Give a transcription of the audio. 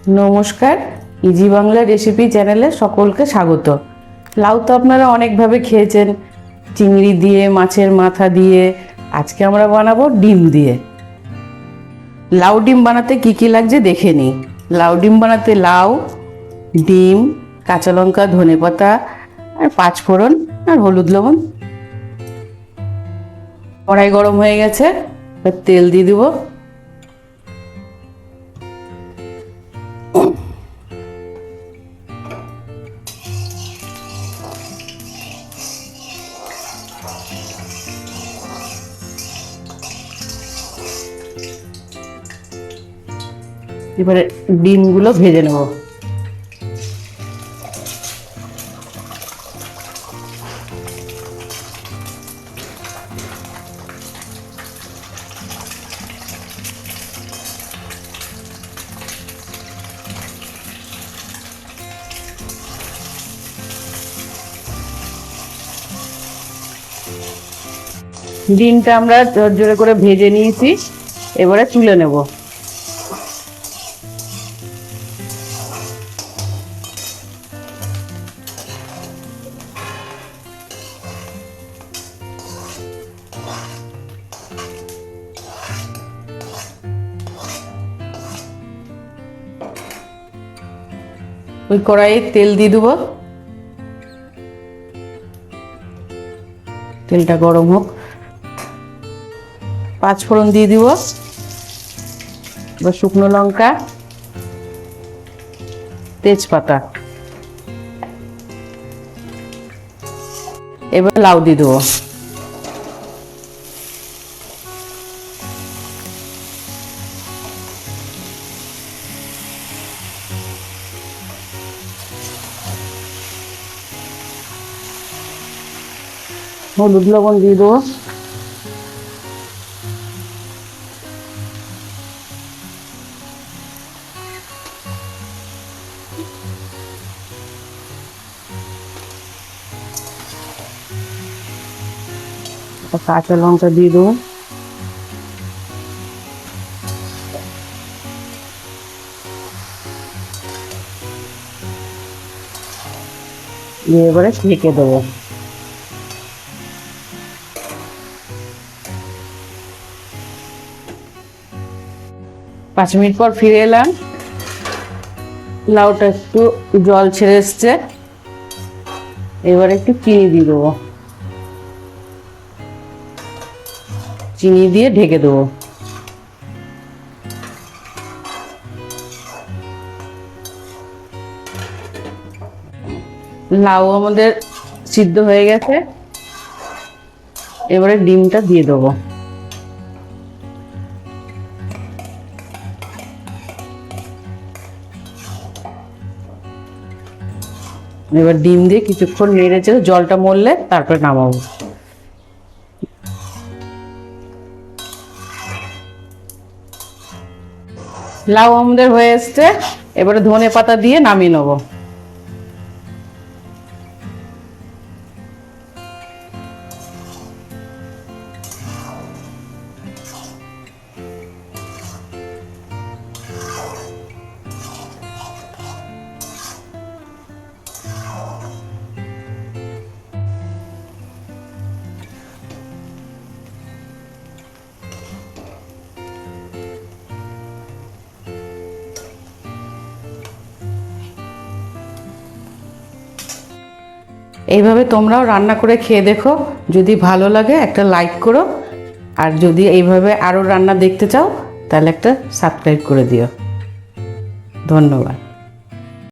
নমস্কার, easy Bangla recipe চ্যানেলে সকলকে স্বাগত। লাউ তো আপনারা অনেকভাবে খেয়েছেন, চিংড়ি দিয়ে, মাছের মাথা দিয়ে। আজকে আমরা বানাবো ডিম দিয়ে। লাউ ডিম বানাতে কি কি লাগছে দেখে নিই। লাউ ডিম বানাতে লাউ, ডিম, কাঁচা লঙ্কা, ধনেপাতা আর পাঁচফোড়ন আর হলুদ লবণ। কড়াই গরম হয়ে গেছে, এবার তেল দিয়ে দেবো। এবারে ডিমগুলো ভেজে নেব। ডিমটা আমরা জোরে করে ভেজে নিয়েছি, এবারে তুলে নেব। ওই কড়াইয়ে তেল দিয়ে দেবো, তেলটা গরম হোক। পাঁচফোড়ন দিয়ে দিব, এবার শুকনো লঙ্কা, তেজপাতা, এবার লাউ দিয়ে দেবো। হলুদ লবণ দিয়ে দেবো। কাঁচা লঙ্কা দিয়ে দেবো। এবারে ঢেকে দেবো। 5 মিনিট পর ফিরে এলাম। লাউটা একটু জল ছেড়ে এসছে, এবার একটু চিনি দিয়ে দেবো। চিনি দিয়ে ঢেকে দেবো। লাউ আমাদের সিদ্ধ হয়ে গেছে, এবারে ডিমটা দিয়ে দেবো। এবার ডিম দিয়ে কিছুক্ষণ নেড়ে চেড়ে জলটা মরলে তারপরে নামাবো। লাউ আমাদের হয়ে এসছে, এবারে ধনে পাতা দিয়ে নামিয়ে নেবো। এইভাবে তোমরাও রান্না করে খেয়ে দেখো, যদি ভালো লাগে একটা লাইক করো, আর যদি এইভাবে আরও রান্না দেখতে চাও তাহলে একটা সাবস্ক্রাইব করে দিও। ধন্যবাদ।